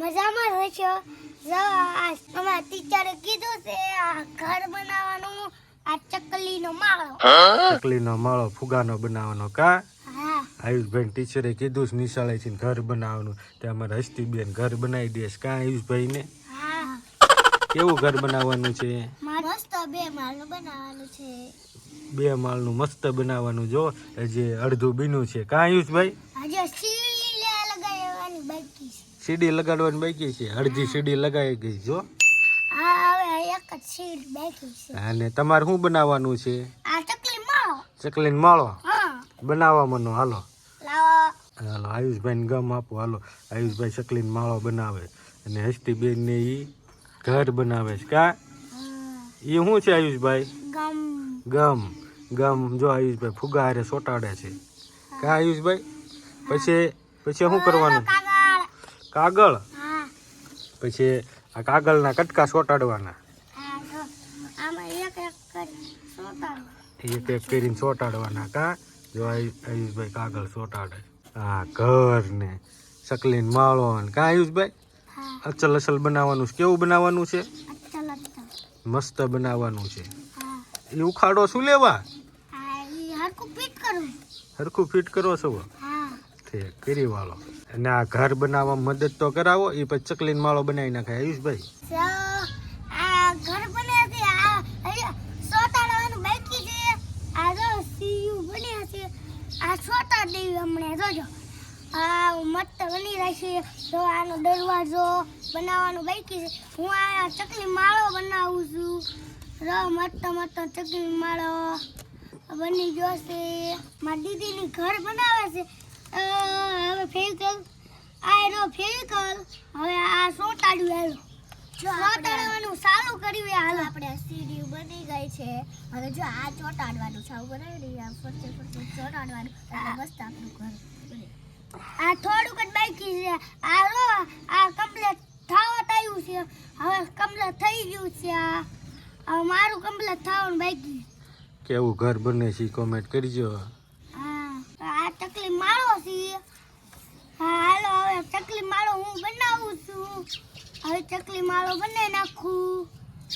મજામાં રહે છો? જો અમારા ટીચરે કીધું છે આ ઘર બનાવવાનું, આ ચકલીનો માળો. ચકલીનો માળો ફુગાનો બનાવવાનો કા? હા. આયુષભાઈ ટીચરે કીધું છે નિશાળેથી ઘર બનાવવાનું, તે અમારે હસ્તીબેન ઘર બનાવી દેશ કા આયુષભાઈ ને? હા. કેવું ઘર બનાવવાનું છે? મસ્ત 2 માળનું બનાવવાનું છે. 2 માળનું મસ્ત બનાવવાનું. જો જે અડધું બીનું છે કા આયુષભાઈ? હજુ સીડી લગાવવાની બાકી છે. સીડી લગાડવાની બાકી છે. અડધી સીડી લગાવી ગઈ જો. હા, હવે એક જ સીડી બાકી છે. અને તમારે શું બનાવવાનું છે? આ ચકલી માળો. ચકલીનો માળો હા. બનાવવાનો. હાલો લાવો. હાલો આયુષભાઈને ગમ આપો. હાલો આયુષભાઈ ચકલીનો માળો બનાવે અને હસ્તીબેન ને ઈ ઘર બનાવે છે કા? એ શું છે આયુષભાઈ? ગમ. ગમ. ગમ જો આયુષભાઈ ફુગા હારે સોટાડે છે કા આયુષભાઈ? પછી શું કરવાનું? કાગળ. હા. પછી આ કાગળના કટકા સોટાડવાના. હા, તો આમાં એક કરી સોટાડો. એક કરીને સોટાડવાના કા? જો આયુષભાઈ કાગળ સોટાડે. હા ઘર ને ચકલીનો માળો ને કા આયુષભાઈ? હા. અચલ અસલ બનાવવાનું છે. કેવું બનાવવાનું છે? અચ્છા. મસ્ત બનાવવાનું છે. હા. એ ઉખાડો શું લેવા? હા, ઈ હરખું ફિટ કરું. હરખું ફિટ કરો છો? હા. ઠીક કરી વાળો. અને આ ઘર બનાવવામાં મદદ તો કરાવો. એ પછી ચકલીનો માળો બનાવી નાખે આયુષભાઈ. So, આ ઘર બન્યા છે. આ હજી સોટાડવાનું બાકી છે. આ જો સીયુ બન્યા છે. આ સોટા દેવી હમણાં જોજો. આ મસ્ત બની રહેશે. તો આનો દરવાજો બનાવવાનું બાકી છે. હું આ ચકલી માળો બનાવું છું. મસ્ત ચકલી માળો બની ગયો છે. મારી દીદીની ઘર બનાવે છે. હવે ફેવિકલ ફેવિકલ હવે આ સોટાડ્યું. સોટાડવાનું ચાલુ કર્યું. હાલો આપણે સીડી બની ગઈ છે. હવે જો આ ચોટાડવાનું છે. આવું બનાવી આ ફરતે ચોટાડવાનું મસ્ત આપણું ઘર બને. આ થોડુંક જ બાકી છે. આ કમ્પ્લીટ થવા આવ્યું છે. હવે કમ્પ્લીટ થઈ ગયું છે. હવે મારું કમ્પ્લીટ થવાનું બાકી. કેવું ઘર બને છે કોમેન્ટ કરજો. હા, આ ચકલી માળો છે. હા, હાલો હવે ચકલી માળો હું બનાવું છું. હવે ચકલી માળો બનાવી નાખું.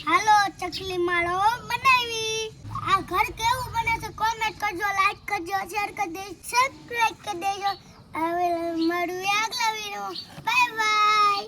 હાલો ચકલી માળો બનાવી. આ ઘર કેવું બને છે કોમેન્ટ કરજો, લાઈક કરજો, શેર કરી દેજો, સબસ્ક્રાઇબ કરી દેજો. હવે મળું આગલા વિડિયો. Bye bye.